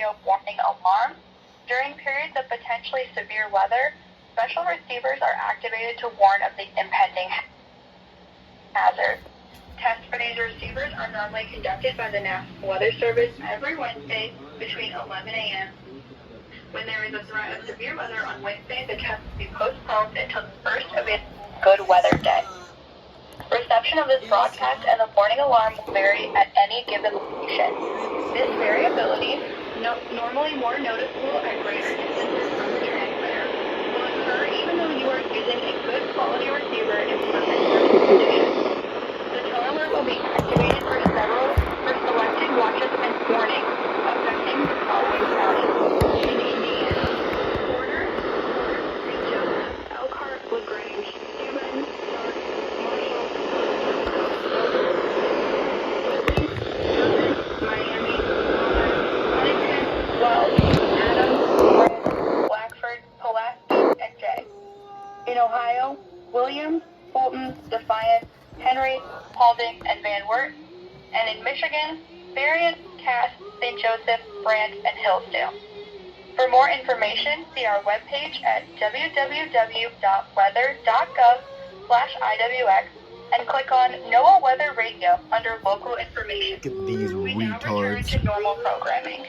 radio warning alarm. During periods of potentially severe weather, special receivers are activated to warn of the impending hazard. Tests for these receivers are normally conducted by the National Weather Service every Wednesday between 11 a.m. When there is a threat of severe weather on Wednesday, the test will be postponed until the first available good weather day. Reception of this broadcast and the warning alarm will vary at any given location. This variability, normally more noticeable at greater distances from the transmitter, will occur even though you are using a good quality receiver in perfect service condition. The tone alert will be activated for selected watches and warnings affecting the following counties. In Indiana, Porter, St. Joseph, Elkhart, LaGrange, Cuban, Stark, Marshall, Miami, Huntington, Wells, Adams, Blackford, Pulaski, and Jay. In Ohio, Williams, Fulton, Defiant, Henry, Paulding, and Van Wert. And in Michigan, Berrien, Cass, St. Joseph, Brant, and Hillsdale. For more information, see our webpage at www.weather.gov/IWX and click on NOAA Weather Radio under Local Information. Look at these We now return retards. to normal programming.